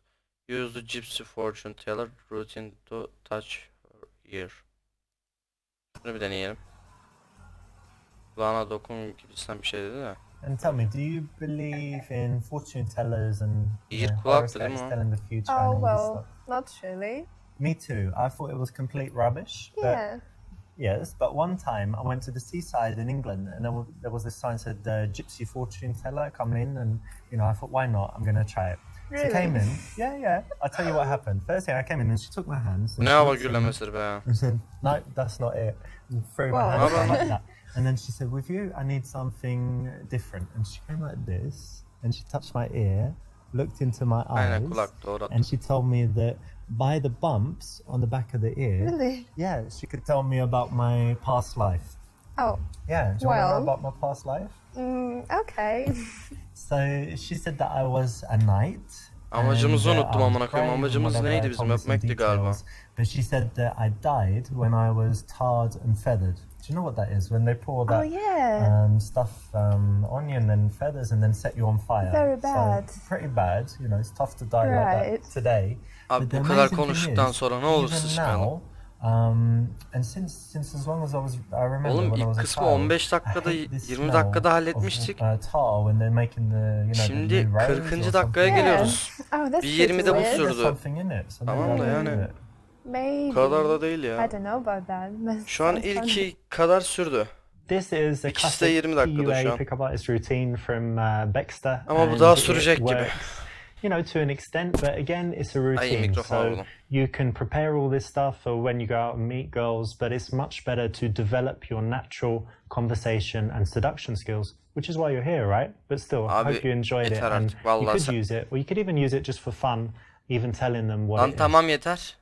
Use the gypsy fortune teller routine to touch her ear. Bunu bir deneyelim. Kulağına dokun gibisinden bir şey dedi de. And tell me, do you believe in fortune tellers and İyi kulak horoscopes dedim ama. telling the future Oh and all this well, stuff? not really. Me too. I thought it was complete rubbish. But Yeah. yes, but one time I went to the seaside in England, and there was this sign said "Gypsy fortune teller coming in," and I thought, why not? I'm going to try it. So I Really? came in. Yeah. I'll tell you what happened. First thing I came in, and she took my hands. And Ne she hava looked at me gürlemesidir be. and said, "No, that's not it." And threw my Wow. hands down like that. And then she said, "With you, I need something different." And she came like this, and she touched my ear, looked into my Aynen eyes, kulak doğru. and she told me that by the bumps on the back of the ear, Really? yeah, she could tell me about my past life. Oh. Yeah, do you want to know Well. about my past life? Okay. So she said that I was a knight. Amacımızı and, unuttum I was amına koyayım. brave and Amacımız whatever. neydi I bizim? told me some Öpmekti galiba. details. But she said that I died when I was tarred and feathered. Do you know what that is? When they pour Oh that yeah. stuff on you and then feathers and then set you on fire. Very bad. So, pretty bad. It's tough to die like Right. that today. Abi But the bu kadar amazing thing konuştuktan is, sonra ne olur even sıçmayalım. now, And since as long as I remember Oğlum when I ilk was a kısmı child, 15 dakikada, I hate this 20 smell dakikada of, halletmiştik. tar when they're making the the Şimdi new roads 40. or dakikaya something. geliyoruz. Oh, that's Bir pretty 20'de bu weird. There's sürdü. something in it. So maybe Tamam da I'll yani do it. Maybe. bu kadar da değil I ya. don't know about that. Şu an Sounds funny. ilki kadar sürdü. This is a İkisi de classic 20 dakikada şu PUA an. pickup artist routine from Baxter. Ama bu and daha it sürecek gibi. works, you know, to an extent, but again, it's a routine. mikrofon So aldım. you can prepare all this stuff for when you go out and meet girls, but it's much better to develop your natural conversation and seduction skills, which is why you're here, right? But still, I Abi, hope you enjoyed it, yeter and artık, you vallahi could sen- use it, or you could even use it just for fun, even telling them what Lan it tamam yeter. is.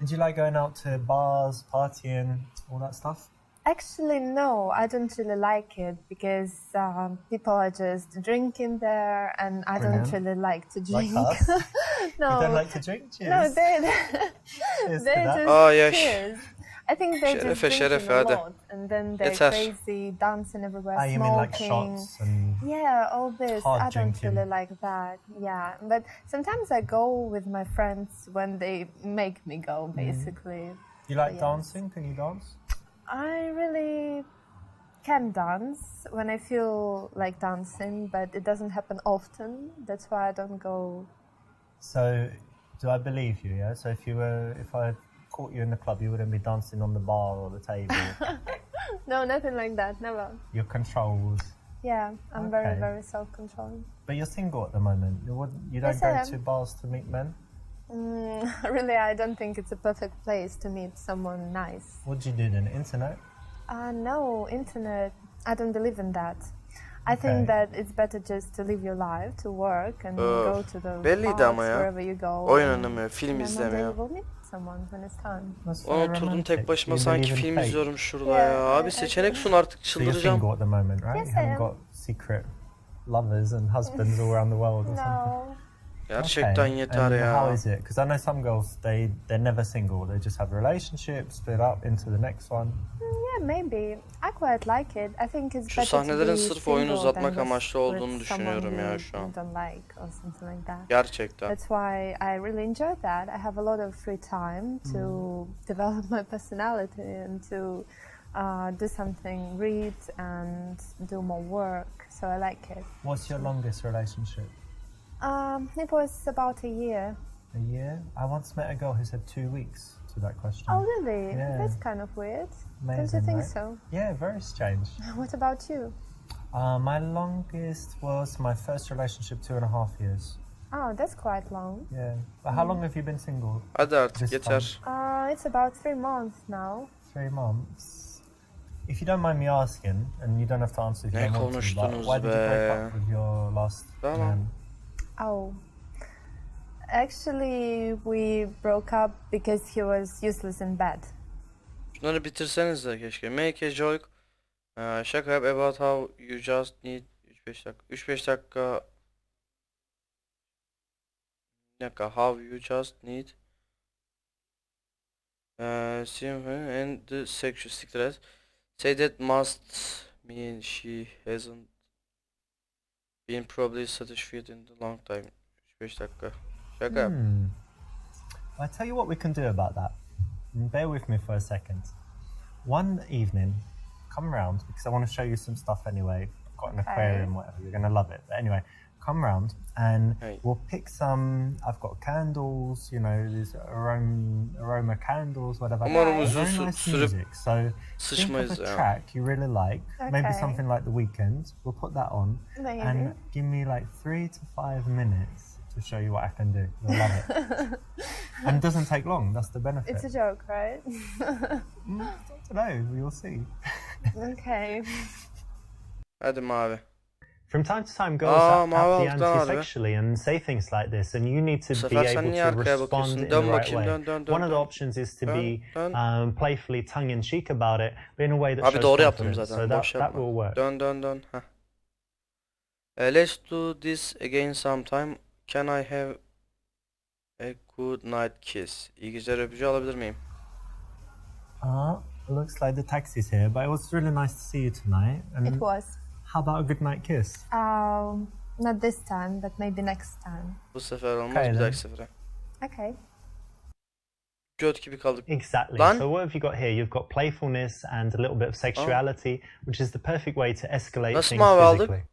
Do you like going out to bars, partying, all that stuff? Actually, no, I don't really like it because people are just drinking there, and I don't Brilliant. really like to Like drink. us? No, You don't like to drink? Cheers. no, they Cheers to they're that. just Aa, yaş. cheers. I think they're just Şerefe, drinking şerefe, a hadi. lot, and then they're Yeter. crazy, dancing everywhere, You mean like smoking. shots and... Yeah, all this. Hard I don't drinking. really like that. Yeah, but sometimes I go with my friends when they make me go, basically. You like Yes. dancing? Can you dance? I really can dance when I feel like dancing, but it doesn't happen often. That's why I don't go. So, do I believe you? Yeah. So if I caught you in the club, you wouldn't be dancing on the bar or the table. No, nothing like that. Never. You're controlled. Yeah, I'm Okay. very, very self-controlled. But you're single at the moment. You don't Yes, I go am. to bars to meet men. Really, I don't think it's a perfect place to meet someone nice. What do you do then? Internet? No, internet. I don't believe in that. I Okay. think that it's better just to live your life, to work and go to the belliydi parks, ama ya. wherever you go. Oyun and oynamıyor, film then one day izlemiyor. you will meet someone when it's time. That's Onu very oturdum romantic. tek başıma You sanki believe in film fate. izliyorum şurada Yeah, ya. Abi I seçenek do. sun artık So you're çıldıracağım. single at the moment, right? Yes, You I haven't am. got secret lovers and husbands all around the world or something. No. Gerçekten yeter And ya. how is it? Because I know some girls, they're never single. They just have relationships, split up into the next one. Yeah, maybe. I quite like it. I think it's Şu better to sahnelerin be sırf oyunu single uzatmak than amaçlı with olduğunu someone düşünüyorum ya you şu an. don't like or something like that. Gerçekten. That's why I really enjoy that. I have a lot of free time to develop my personality and to do something, read and do more work. So I like it. What's your longest relationship? It was about a year. A year? I once met a girl who said 2 weeks to that question. Oh, really? Yeah. That's kind of weird. Don't you Amazing, think right? so? Yeah, very strange. What about you? My longest was my first relationship, 2.5 years. Oh, that's quite long. Yeah. But how long have you been single? Hadi artık This yeter. It's about 3 months now. 3 months. If you don't mind me asking, and you don't have to answer if you Ne don't want to, but konuştunuz why did you break be? up with your last Tamam. man? Oh. Actually, we broke up because he was useless in bed. Şunları bitirseniz de keşke. Make a joke. Şaka yap about how you just need 3-5 dakika. 3-5 dakika. Bir dakika. How you just need. And the sexual siktir et. Say that must mean she hasn't been probably satisfied in the long time. 3-5 dakika. Şaka yap. I tell you what we can do about that. Bear with me for a second. One evening, come round because I want to show you some stuff anyway. I've got an aquarium, whatever. You're going to love it. But anyway, come round and Hey. we'll pick some. I've got candles, you know, these aroma candles, whatever. Umarım Very uzun nice sürüp music. So think of sıçmayız a ya. track you really like, maybe Okay. something like The Weeknd. We'll put that on Maybe. and give me like 3 to 5 minutes to show you what I can do. You'll love it. And it doesn't take long. That's the benefit. It's a joke, right? I don't know. You'll see. Okay. Hadi mavi. From time to time, girls Aa, act mavi the alttan anti-sexually and say things like this, and you need to Bu be sefer sen able niye to arkaya respond bakıyorsun? in Dön the right bakayım, way. dön, dön, dön, One of the dön. options is to Dön, be dön. playfully tongue-in-cheek about it, but in a way that Abi shows doğru yaptım confidence. zaten. So Boş that yapma. will work. Dön dön dön. Heh. Let's do this again sometime. Can I have a good night kiss? İyi geceler öpücüğü alabilir miyim? Looks like the taxi's here, but it was really nice to see you tonight. And It was. how about a good night kiss? Not this time, but maybe next time. Bu sefer olmaz, Okay, bir then. dahaki sefere. Okay. göt gibi kaldık. Exactly. Lan. So what have you got here? You've got playfulness and a little bit of sexuality, which is the perfect way to escalate Nasıl things mavi aldık? physically.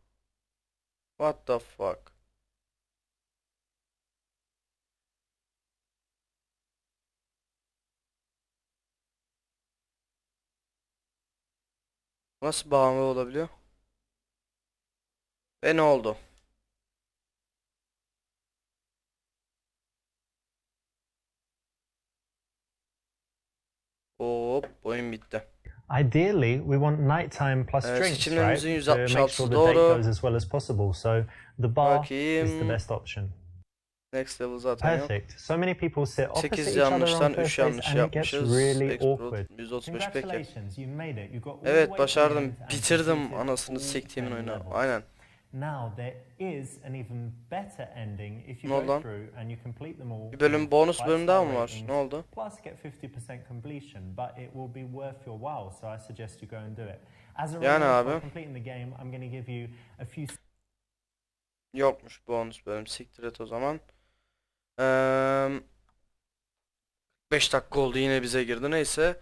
What the fuck? Nasıl mavi olabiliyor? Ve ne oldu? Hop, oyun bitti. Ideally, we want nighttime plus drinks, right? Seçimlerimizin To make sure %66'sı the date doğru. goes as well as possible. So the bar is the Bakayım. best option. Next level zaten yok. Perfect. So many people sit opposite 8 each other yanlıştan on 3 first dates yanlış and it gets yapmışız. really Expert awkward. 135 peki. Congratulations, you made it. You got all the Evet, way to the başardım. end and Bitirdim completed anasını all siktiğimin 10 oyunu. levels. Aynen. Now there is an even better ending if Ne you oldu go lan? through and you complete them all. Bir bölüm, bonus with bölüm daha 5-star mı var? ratings, Ne oldu? Plus get 50% completion, but it will be worth your while, so I suggest you go and do it. As a Yani reward for abi. completing the game, I'm going to give you a few. Yokmuş bonus bölüm. Siktir et o zaman. 5 dakika oldu, yine bize girdi. Neyse.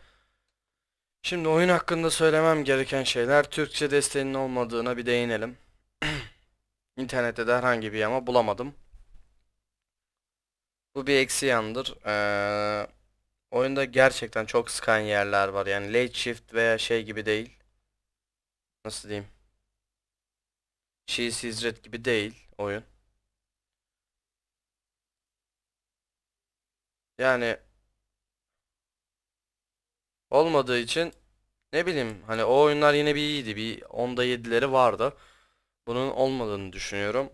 Şimdi oyun hakkında söylemem gereken şeyler. Türkçe desteğinin olmadığına bir değinelim. İnternette de herhangi bir yama bulamadım. Bu bir eksi yandır. Oyunda gerçekten çok sıkan yerler var. Yani late shift veya şey gibi değil. Nasıl diyeyim? Cheese Hizret gibi değil oyun. Yani olmadığı için ne bileyim, hani o oyunlar yine bir iyiydi. Bir 10'da 7'leri vardı. Bunun olmadığını düşünüyorum.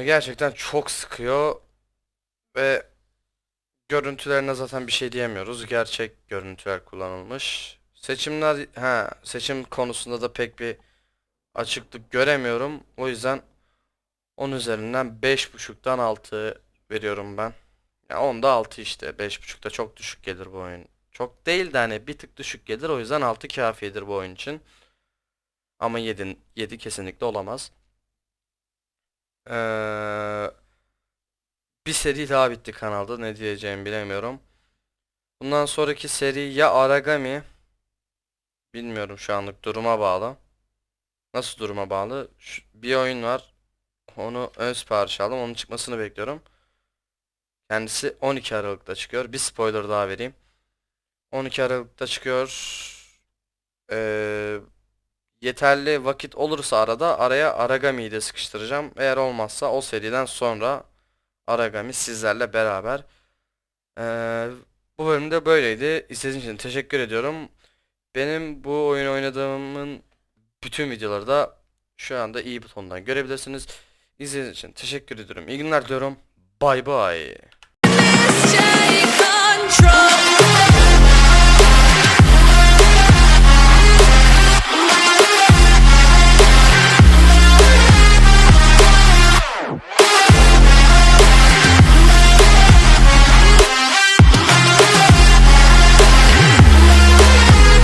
Gerçekten çok sıkıyor ve görüntülerine zaten bir şey diyemiyoruz. Gerçek görüntüler kullanılmış. Seçim konusunda da pek bir açıklık göremiyorum. O yüzden 10 üzerinden 5.5'tan 6 veriyorum ben. Ya 10'da 6 işte. 5.5'da çok düşük gelir bu oyun. Çok değil de hani bir tık düşük gelir. O yüzden 6 kafidir bu oyun için. Ama 7 kesinlikle olamaz. Bir seri daha bitti kanalda. Ne diyeceğimi bilemiyorum. Bundan sonraki seri ya Aragami. Bilmiyorum, şu anlık duruma bağlı. Nasıl duruma bağlı? Bir oyun var. Onu ön sipariş aldım. Onun çıkmasını bekliyorum. Kendisi 12 Aralık'ta çıkıyor. Bir spoiler daha vereyim. 12 Aralık'ta çıkıyor. Ee, Yeterli vakit olursa araya Aragami'yi de sıkıştıracağım. Eğer olmazsa o seriden sonra Aragami sizlerle beraber. Ee, Bu bölümde böyleydi. İzlediğiniz için teşekkür ediyorum. Benim bu oyun oynadığımın bütün videoları da şu anda i butonundan görebilirsiniz. İzlediğiniz için teşekkür ediyorum. İyi günler diyorum. Bay bay. Take control.